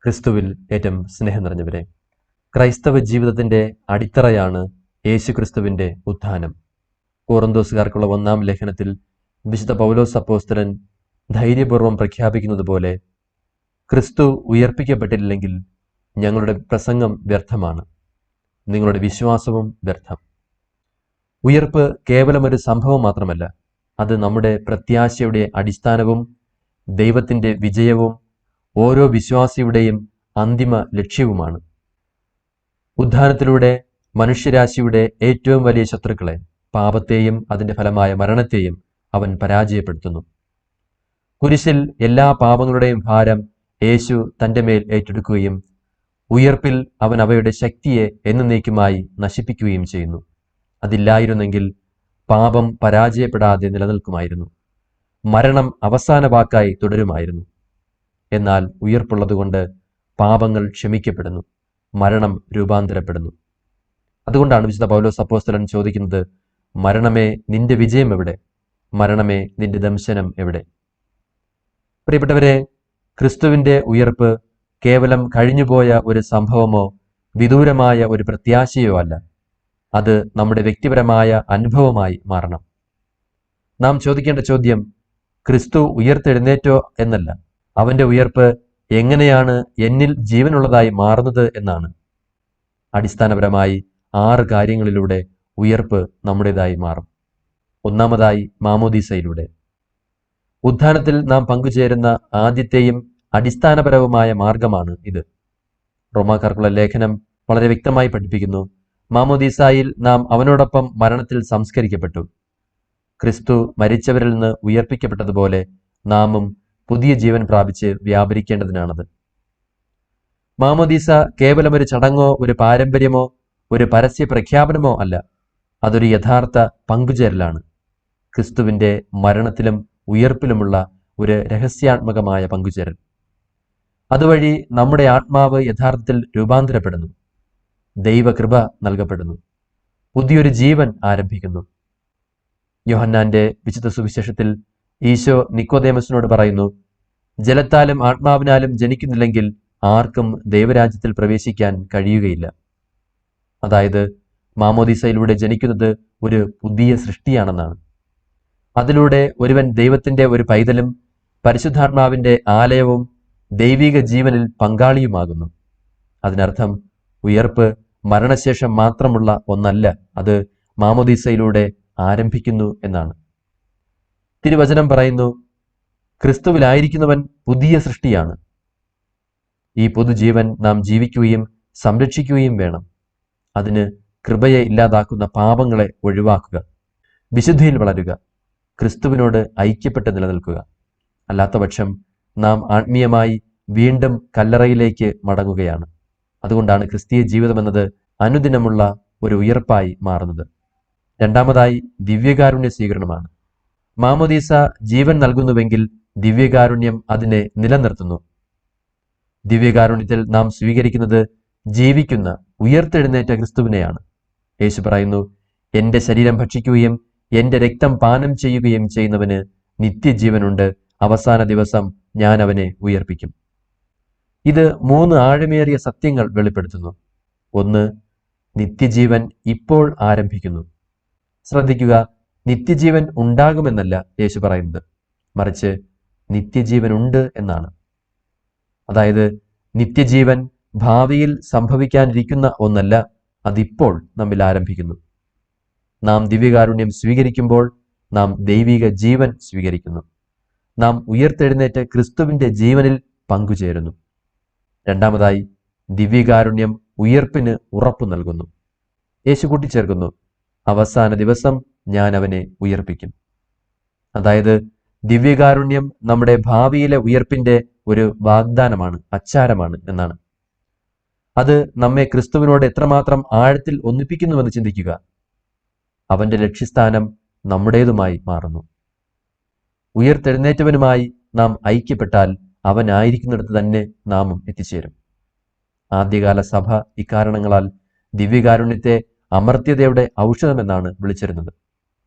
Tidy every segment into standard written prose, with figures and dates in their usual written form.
ക്രിസ്തുവിൽ ഏറ്റവും സ്നേഹം നിറഞ്ഞവരെ, ക്രൈസ്തവ ജീവിതത്തിന്റെ അടിത്തറയാണ് യേശു ക്രിസ്തുവിന്റെ ഉത്ഥാനം. കൊറിന്തോസുകാർക്കുള്ള 1-ാം ലേഖനത്തിൽ വിശുദ്ധ പൗലോസ് അപ്പോസ്തലൻ ധൈര്യപൂർവ്വം പ്രഖ്യാപിക്കുന്നത് പോലെ, ക്രിസ്തു ഉയർപ്പിക്കപ്പെട്ടില്ലെങ്കിൽ ഞങ്ങളുടെ പ്രസംഗം വ്യർത്ഥമാണ്, നിങ്ങളുടെ വിശ്വാസവും വ്യർത്ഥം. ഉയർപ്പ് കേവലം ഒരു സംഭവം മാത്രമല്ല, അത് നമ്മുടെ പ്രത്യാശയുടെ അടിസ്ഥാനവും ദൈവത്തിന്റെ വിജയവും ഓരോ വിശ്വാസിയുടെയും അന്തിമ ലക്ഷ്യവുമാണ്. ഉത്ഥാനത്തിലൂടെ മനുഷ്യരാശിയുടെ ഏറ്റവും വലിയ ശത്രുക്കളെ, പാപത്തെയും അതിന്റെ ഫലമായ മരണത്തെയും അവൻ പരാജയപ്പെടുത്തുന്നു. കുരിശിൽ എല്ലാ പാപങ്ങളുടെയും ഭാരം യേശു തന്റെ മേൽ ഏറ്റെടുക്കുകയും ഉയർപ്പിൽ അവൻ അവയുടെ ശക്തിയെ എന്നേക്കുമായി നശിപ്പിക്കുകയും ചെയ്യുന്നു. അതില്ലായിരുന്നെങ്കിൽ പാപം പരാജയപ്പെടാതെ നിലനിൽക്കുമായിരുന്നു, മരണം അവസാന വാക്കായി തുടരുമായിരുന്നു. എന്നാൽ ഉയർപ്പുള്ളതുകൊണ്ട് പാപങ്ങൾ ക്ഷമിക്കപ്പെടുന്നു, മരണം രൂപാന്തരപ്പെടുന്നു. അതുകൊണ്ടാണ് വിശുദ്ധ പൗലോസ് അപ്പോസ്തലൻ ചോദിക്കുന്നത്, മരണമേ നിന്റെ വിജയം എവിടെ? മരണമേ നിന്റെ ദംശനം എവിടെ? പ്രിയപ്പെട്ടവരെ, ക്രിസ്തുവിന്റെ ഉയർപ്പ് കേവലം കഴിഞ്ഞുപോയ ഒരു സംഭവമോ വിദൂരമായ ഒരു പ്രത്യാശയോ അല്ല, അത് നമ്മുടെ വ്യക്തിപരമായ അനുഭവമായി മാറണം. നാം ചോദിക്കേണ്ട ചോദ്യം ക്രിസ്തു ഉയർത്തെഴുന്നേറ്റോ എന്നല്ല, അവന്റെ ഉയർപ്പ് എങ്ങനെയാണ് എന്നിൽ ജീവനുള്ളതായി മാറുന്നത് എന്നാണ്. അടിസ്ഥാനപരമായി 6 കാര്യങ്ങളിലൂടെ ഉയർപ്പ് നമ്മുടേതായി മാറും. ഒന്നാമതായി, മാമോദീസയിലൂടെ. ഉത്ഥാനത്തിൽ നാം പങ്കുചേരുന്ന ആദ്യത്തെയും അടിസ്ഥാനപരവുമായ മാർഗമാണ് ഇത്. റോമാക്കാർക്കുള്ള ലേഖനം വളരെ വ്യക്തമായി പഠിപ്പിക്കുന്നു, മാമോദീസായിൽ നാം അവനോടൊപ്പം മരണത്തിൽ സംസ്കരിക്കപ്പെട്ടു. ക്രിസ്തു മരിച്ചവരിൽ നിന്ന് ഉയർപ്പിക്കപ്പെട്ടതുപോലെ നാമും പുതിയ ജീവൻ പ്രാപിച്ച് വ്യാപരിക്കേണ്ടതിനാണത്. മാമോദീസ കേവലം ഒരു ചടങ്ങോ ഒരു പാരമ്പര്യമോ ഒരു പരസ്യ പ്രഖ്യാപനമോ അല്ല, അതൊരു യഥാർത്ഥ പങ്കുചേരലാണ്. ക്രിസ്തുവിന്റെ മരണത്തിലും ഉയർപ്പിലുമുള്ള ഒരു രഹസ്യാത്മകമായ പങ്കുചേരൽ. അതുവഴി നമ്മുടെ ആത്മാവ് യഥാർത്ഥത്തിൽ രൂപാന്തരപ്പെടുന്നു, ദൈവകൃപ നൽകപ്പെടുന്നു, പുതിയൊരു ജീവൻ ആരംഭിക്കുന്നു. യോഹന്നാന്റെ വിശുദ്ധ സുവിശേഷത്തിൽ ഈശോ നിക്കോദേമസിനോട് പറയുന്നു, ജലത്താലും ആത്മാവിനാലും ജനിക്കുന്നില്ലെങ്കിൽ ആർക്കും ദൈവരാജ്യത്തിൽ പ്രവേശിക്കാൻ കഴിയുകയില്ല. അതായത് മാമോദീസയിലൂടെ ജനിക്കുന്നത് ഒരു പുതിയ സൃഷ്ടിയാണെന്നാണ്. അതിലൂടെ ഒരുവൻ ദൈവത്തിന്റെ ഒരു പൈതലും പരിശുദ്ധാത്മാവിന്റെ ആലയവും ദൈവിക ജീവനിൽ പങ്കാളിയുമാകുന്നു. അതിനർത്ഥം ഉയർപ്പ് മരണശേഷം മാത്രമുള്ള ഒന്നല്ല, അത് മാമോദീസയിലൂടെ ആരംഭിക്കുന്നു എന്നാണ്. തിരുവചനം പറയുന്നു, ക്രിസ്തുവിലായിരിക്കുന്നവൻ പുതിയ സൃഷ്ടിയാണ്. ഈ പുതുജീവൻ നാം ജീവിക്കുകയും സംരക്ഷിക്കുകയും വേണം. അതിന് കൃപയെ ഇല്ലാതാക്കുന്ന പാപങ്ങളെ ഒഴിവാക്കുക, വിശുദ്ധിയിൽ വളരുക, ക്രിസ്തുവിനോട് ഐക്യപ്പെട്ട് നിലനിൽക്കുക. അല്ലാത്തപക്ഷം നാം ആത്മീയമായി വീണ്ടും കല്ലറയിലേക്ക് മടങ്ങുകയാണ്. അതുകൊണ്ടാണ് ക്രിസ്തീയ ജീവിതമെന്നത് അനുദിനമുള്ള ഒരു ഉയർപ്പായി മാറുന്നത്. രണ്ടാമതായി, ദിവ്യകാരുണ്യ സ്വീകരണമാണ്. മാമോദീസ ജീവൻ നൽകുന്നുവെങ്കിൽ ദിവ്യകാരുണ്യം അതിനെ നിലനിർത്തുന്നു. ദിവ്യകാരുണ്യത്തിൽ നാം സ്വീകരിക്കുന്നത് ജീവിക്കുന്ന ഉയർത്തെഴുന്നേറ്റ ക്രിസ്തുവിനെയാണ്. യേശു പറയുന്നു, എന്റെ ശരീരം ഭക്ഷിക്കുകയും എന്റെ രക്തം പാനം ചെയ്യുകയും ചെയ്യുന്നവന് നിത്യജീവനുണ്ട്, അവസാന ദിവസം ഞാൻ അവനെ ഉയർപ്പിക്കും. ഇത് 3 ആഴമേറിയ സത്യങ്ങൾ വെളിപ്പെടുത്തുന്നു. ഒന്ന്, നിത്യജീവൻ ഇപ്പോൾ ആരംഭിക്കുന്നു. ശ്രദ്ധിക്കുക, നിത്യജീവൻ ഉണ്ടാകുമെന്നല്ല യേശു പറയുന്നത്, മറിച്ച് നിത്യജീവൻ ഉണ്ട് എന്നാണ്. അതായത് നിത്യജീവൻ ഭാവിയിൽ സംഭവിക്കാനിരിക്കുന്ന ഒന്നല്ല, അതിപ്പോൾ നമ്മിൽ ആരംഭിക്കുന്നു. നാം ദിവ്യകാരുണ്യം സ്വീകരിക്കുമ്പോൾ നാം ദൈവിക ജീവൻ സ്വീകരിക്കുന്നു. നാം ഉയർത്തെഴുന്നേറ്റ് ക്രിസ്തുവിന്റെ ജീവനിൽ പങ്കുചേരുന്നു. രണ്ടാമതായി, ദിവ്യകാരുണ്യം ഉയർപ്പിന് ഉറപ്പു നൽകുന്നു. യേശു കൂട്ടിച്ചേർക്കുന്നു, അവസാന ദിവസം ഞാൻ അവനെ ഉയർപ്പിക്കും. അതായത് ദിവ്യകാരുണ്യം നമ്മുടെ ഭാവിയിലെ ഉയർപ്പിന്റെ ഒരു വാഗ്ദാനമാണ്, അച്ചാരമാണ് എന്നാണ്. അത് നമ്മെ ക്രിസ്തുവിനോട് എത്രമാത്രം ആഴത്തിൽ ഒന്നിപ്പിക്കുന്നുവെന്ന് ചിന്തിക്കുക. അവന്റെ ലക്ഷ്യസ്ഥാനം നമ്മുടേതുമായി മാറുന്നു. ഉയർത്തെഴുന്നേറ്റവനുമായി നാം ഐക്യപ്പെട്ടാൽ അവനായിരിക്കുന്നിടത്ത് തന്നെ നാമും എത്തിച്ചേരും. ആദ്യകാല സഭ ഇക്കാരണങ്ങളാൽ ദിവ്യകാരുണ്യത്തെ അമർത്യതയുടെ ഔഷധമെന്നാണ് വിളിച്ചിരുന്നത്.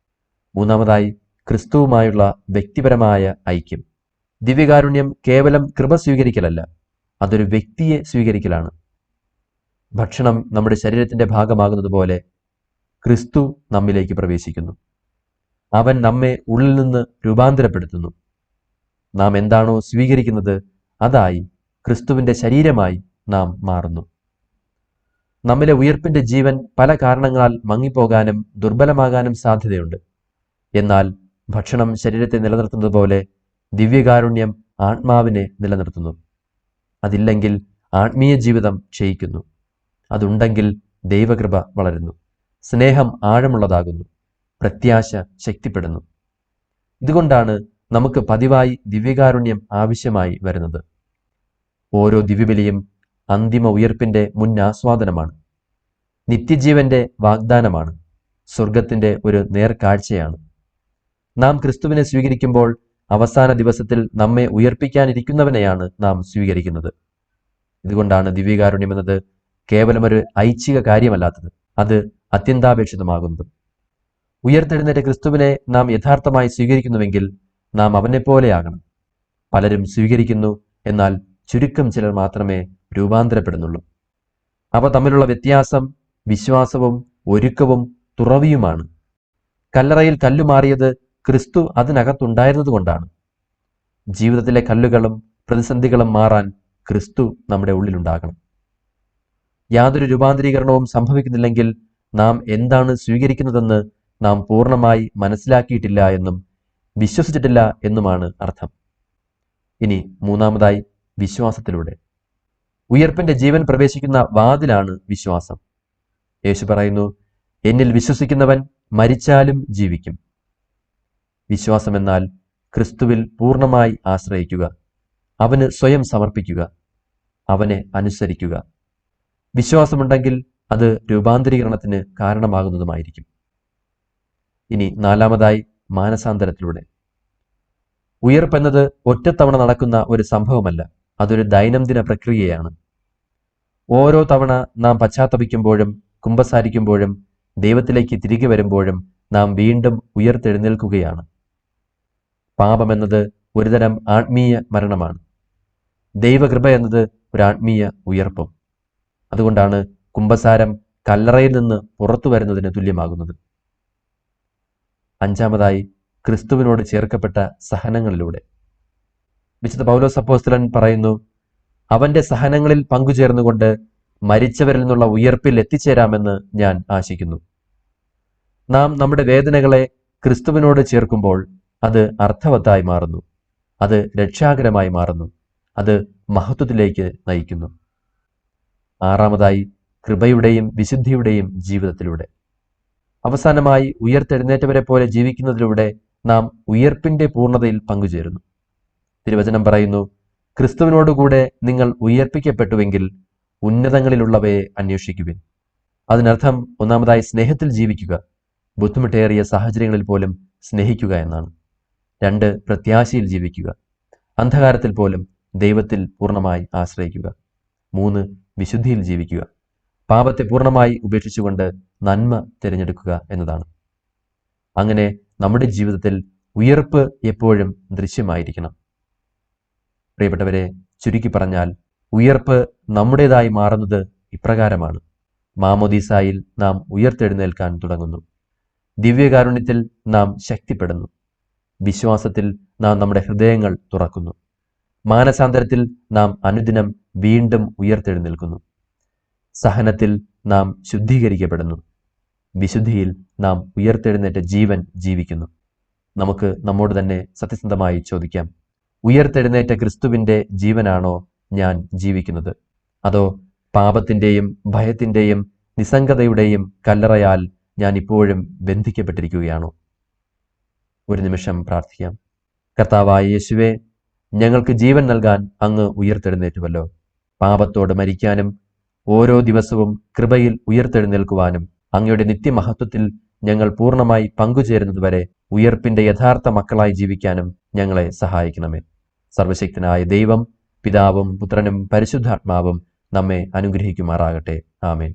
മൂന്നാമതായി, ക്രിസ്തുവുമായുള്ള വ്യക്തിപരമായ ഐക്യം. ദിവ്യകാരുണ്യം കേവലം കൃപ സ്വീകരിക്കലല്ല, അതൊരു വ്യക്തിയെ സ്വീകരിക്കലാണ്. ഭക്ഷണം നമ്മുടെ ശരീരത്തിന്റെ ഭാഗമാകുന്നത് പോലെ ക്രിസ്തു നമ്മിലേക്ക് പ്രവേശിക്കുന്നു. അവൻ നമ്മെ ഉള്ളിൽ നിന്ന് രൂപാന്തരപ്പെടുത്തുന്നു. നാം എന്താണോ സ്വീകരിക്കുന്നത് അതായി ക്രിസ്തുവിന്റെ ശരീരമായി നാം മാറുന്നു. നമ്മിലെ ഉയർപ്പിന്റെ ജീവൻ പല കാരണങ്ങളാൽ മങ്ങിപ്പോകാനും ദുർബലമാകാനും സാധ്യതയുണ്ട്. എന്നാൽ ഭക്ഷണം ശരീരത്തെ നിലനിർത്തുന്നത് പോലെ ദിവ്യകാരുണ്യം ആത്മാവിനെ നിലനിർത്തുന്നു. അതില്ലെങ്കിൽ ആത്മീയ ജീവിതം ക്ഷയിക്കുന്നു. അതുണ്ടെങ്കിൽ ദൈവകൃപ വളരുന്നു, സ്നേഹം ആഴമുള്ളതാകുന്നു, പ്രത്യാശ ശക്തിപ്പെടുന്നു. ഇതുകൊണ്ടാണ് നമുക്ക് പതിവായി ദിവ്യകാരുണ്യം ആവശ്യമായി വരുന്നത്. ഓരോ ദിവ്യബലിയും അന്തിമ ഉയർപ്പിന്റെ മുന്നാസ്വാദനമാണ്, നിത്യജീവന്റെ വാഗ്ദാനമാണ്, സ്വർഗത്തിന്റെ ഒരു നേർക്കാഴ്ചയാണ്. നാം ക്രിസ്തുവിനെ സ്വീകരിക്കുമ്പോൾ അവസാന ദിവസത്തിൽ നമ്മെ ഉയർപ്പിക്കാനിരിക്കുന്നവനെയാണ് നാം സ്വീകരിക്കുന്നത്. ഇതുകൊണ്ടാണ് ദിവ്യകാരുണ്യം എന്നത് കേവലം ഒരു ഐച്ഛിക കാര്യമല്ലാത്തത്, അത് അത്യന്താപേക്ഷിതമാകുന്നത്. ഉയർത്തെഴുന്നേറ്റ ക്രിസ്തുവിനെ നാം യഥാർത്ഥമായി സ്വീകരിക്കുന്നുവെങ്കിൽ നാം അവനെപ്പോലെയാകണം. പലരും സ്വീകരിക്കുന്നു, എന്നാൽ ചുരുക്കം ചിലർ മാത്രമേ രൂപാന്തരപ്പെടുന്നുള്ളൂ. അവ തമ്മിലുള്ള വ്യത്യാസം വിശ്വാസവും ഒരുക്കവും തുറവിയുമാണ്. കല്ലറയിൽ കല്ലുമാറിയത് ക്രിസ്തു അതിനകത്തുണ്ടായിരുന്നതുകൊണ്ടാണ്. ജീവിതത്തിലെ കല്ലുകളും പ്രതിസന്ധികളും മാറാൻ ക്രിസ്തു നമ്മുടെ ഉള്ളിലുണ്ടാകണം. യാതൊരു രൂപാന്തരീകരണവും സംഭവിക്കുന്നില്ലെങ്കിൽ നാം എന്താണ് സ്വീകരിക്കുന്നതെന്ന് നാം പൂർണ്ണമായി മനസ്സിലാക്കിയിട്ടില്ല എന്നും വിശ്വസിച്ചിട്ടില്ല എന്നുമാണ് അർത്ഥം. ഇനി മൂന്നാമതായി, വിശ്വാസത്തിലൂടെ. ഉയർപ്പിന്റെ ജീവൻ പ്രവേശിക്കുന്ന വാതിലാണ് വിശ്വാസം. യേശു പറയുന്നു, എന്നിൽ വിശ്വസിക്കുന്നവൻ മരിച്ചാലും ജീവിക്കും. വിശ്വാസം എന്നാൽ ക്രിസ്തുവിൽ പൂർണ്ണമായി ആശ്രയിക്കുക, അവന് സ്വയം സമർപ്പിക്കുക, അവനെ അനുസരിക്കുക. വിശ്വാസമുണ്ടെങ്കിൽ അത് രൂപാന്തരീകരണത്തിന് കാരണമാകുന്നതുമായിരിക്കും. ഇനി നാലാമതായി, മാനസാന്തരത്തിലൂടെ. ഉയർപ്പെന്നത് ഒറ്റത്തവണ നടക്കുന്ന ഒരു സംഭവമല്ല, അതൊരു ദൈനംദിന പ്രക്രിയയാണ്. ഓരോ തവണ നാം പശ്ചാത്തപിക്കുമ്പോഴും കുമ്പസാരിക്കുമ്പോഴും ദൈവത്തിലേക്ക് തിരികെ വരുമ്പോഴും നാം വീണ്ടും ഉയർത്തെഴുന്നേൽക്കുകയാണ്. പാപമെന്നത് ഒരുതരം ആത്മീയ മരണമാണ്. ദൈവകൃപ എന്നത് ഒരു ആത്മീയ ഉയർപ്പും. അതുകൊണ്ടാണ് കുമ്പസാരം കല്ലറയിൽ നിന്ന് പുറത്തു വരുന്നതിന് തുല്യമാകുന്നത്. അഞ്ചാമതായി, ക്രിസ്തുവിനോട് ചേർക്കപ്പെട്ട സഹനങ്ങളിലൂടെ. വിശുദ്ധ പൗലോസ് അപ്പോസ്തലൻ പറയുന്നു, അവന്റെ സഹനങ്ങളിൽ പങ്കുചേർന്നുകൊണ്ട് മരിച്ചവരിൽ നിന്നുള്ള ഉയർപ്പിൽ എത്തിച്ചേരാമെന്ന് ഞാൻ ആശിക്കുന്നു. നാം നമ്മുടെ വേദനകളെ ക്രിസ്തുവിനോട് ചേർക്കുമ്പോൾ അത് അർത്ഥവത്തായി മാറുന്നു, അത് രക്ഷാകരമായി മാറുന്നു, അത് മഹത്വത്തിലേക്ക് നയിക്കുന്നു. ആറാമതായി, കൃപയുടെയും വിശുദ്ധിയുടെയും ജീവിതത്തിലൂടെ. അവസാനമായി, ഉയർത്തെഴുന്നേറ്റവരെ പോലെ ജീവിക്കുന്നതിലൂടെ നാം ഉയർപ്പിന്റെ പൂർണ്ണതയിൽ പങ്കുചേരുന്നു. തിരുവചനം പറയുന്നു, ക്രിസ്തുവിനോടുകൂടെ നിങ്ങൾ ഉയർപ്പിക്കപ്പെട്ടുവെങ്കിൽ ഉന്നതങ്ങളിലുള്ളവയെ അന്വേഷിക്കുവിൻ. അതിനർത്ഥം ഒന്നാമതായി സ്നേഹത്തിൽ ജീവിക്കുക, ബുദ്ധിമുട്ടേറിയ സാഹചര്യങ്ങളിൽ പോലും സ്നേഹിക്കുക എന്നാണ്. 2, പ്രത്യാശയിൽ ജീവിക്കുക, അന്ധകാരത്തിൽ പോലും ദൈവത്തിൽ പൂർണ്ണമായി ആശ്രയിക്കുക. 3, വിശുദ്ധിയിൽ ജീവിക്കുക, പാപത്തെ പൂർണ്ണമായി ഉപേക്ഷിച്ചുകൊണ്ട് നന്മ തിരഞ്ഞെടുക്കുക എന്നതാണ്. അങ്ങനെ നമ്മുടെ ജീവിതത്തിൽ ഉയർപ്പ് എപ്പോഴും ദൃശ്യമായിരിക്കണം. പ്രിയപ്പെട്ടവരെ, ചുരുക്കി പറഞ്ഞാൽ ഉയർപ്പ് നമ്മുടേതായി മാറുന്നത് ഇപ്രകാരമാണ്. മാമോദീസായിൽ നാം ഉയർത്തെഴുന്നേൽക്കാൻ തുടങ്ങുന്നു. ദിവ്യകാരുണ്യത്തിൽ നാം ശക്തിപ്പെടുന്നു. വിശ്വാസത്തിൽ നാം നമ്മുടെ ഹൃദയങ്ങൾ തുറക്കുന്നു. മാനസാന്തരത്തിൽ നാം അനുദിനം വീണ്ടും ഉയർത്തെഴുന്നേൽക്കുന്നു. സഹനത്തിൽ നാം ശുദ്ധീകരിക്കപ്പെടുന്നു. വിശുദ്ധിയിൽ നാം ഉയർത്തെഴുന്നേറ്റ ജീവൻ ജീവിക്കുന്നു. നമുക്ക് നമ്മോട് തന്നെ സത്യസന്ധമായി ചോദിക്കാം, ഉയർത്തെഴുന്നേറ്റ ക്രിസ്തുവിന്റെ ജീവനാണോ ഞാൻ ജീവിക്കുന്നത്? അതോ പാപത്തിന്റെയും ഭയത്തിന്റെയും നിസ്സംഗതയുടെയും കല്ലറയാൽ ഞാൻ ഇപ്പോഴും ബന്ധിക്കപ്പെട്ടിരിക്കുകയാണോ? ഒരു നിമിഷം പ്രാർത്ഥിക്കാം. കർത്താവായ യേശുവേ, ഞങ്ങൾക്ക് ജീവൻ നൽകാൻ അങ്ങ് ഉയർത്തെഴുന്നേറ്റുവല്ലോ. പാപത്തോട് മരിക്കാനും ഓരോ ദിവസവും കൃപയിൽ ഉയർത്തെഴുന്നേൽക്കുവാനും അങ്ങയുടെ നിത്യമഹത്വത്തിൽ ഞങ്ങൾ പൂർണ്ണമായി പങ്കുചേരുന്നതുവരെ ഉയർപ്പിന്റെ യഥാർത്ഥ മക്കളായി ജീവിക്കാനും ഞങ്ങളെ സഹായിക്കണമേ. സർവശക്തനായ ദൈവം, പിതാവും പുത്രനും പരിശുദ്ധാത്മാവും നമ്മെ അനുഗ്രഹിക്കുമാറാകട്ടെ. ആമേൻ.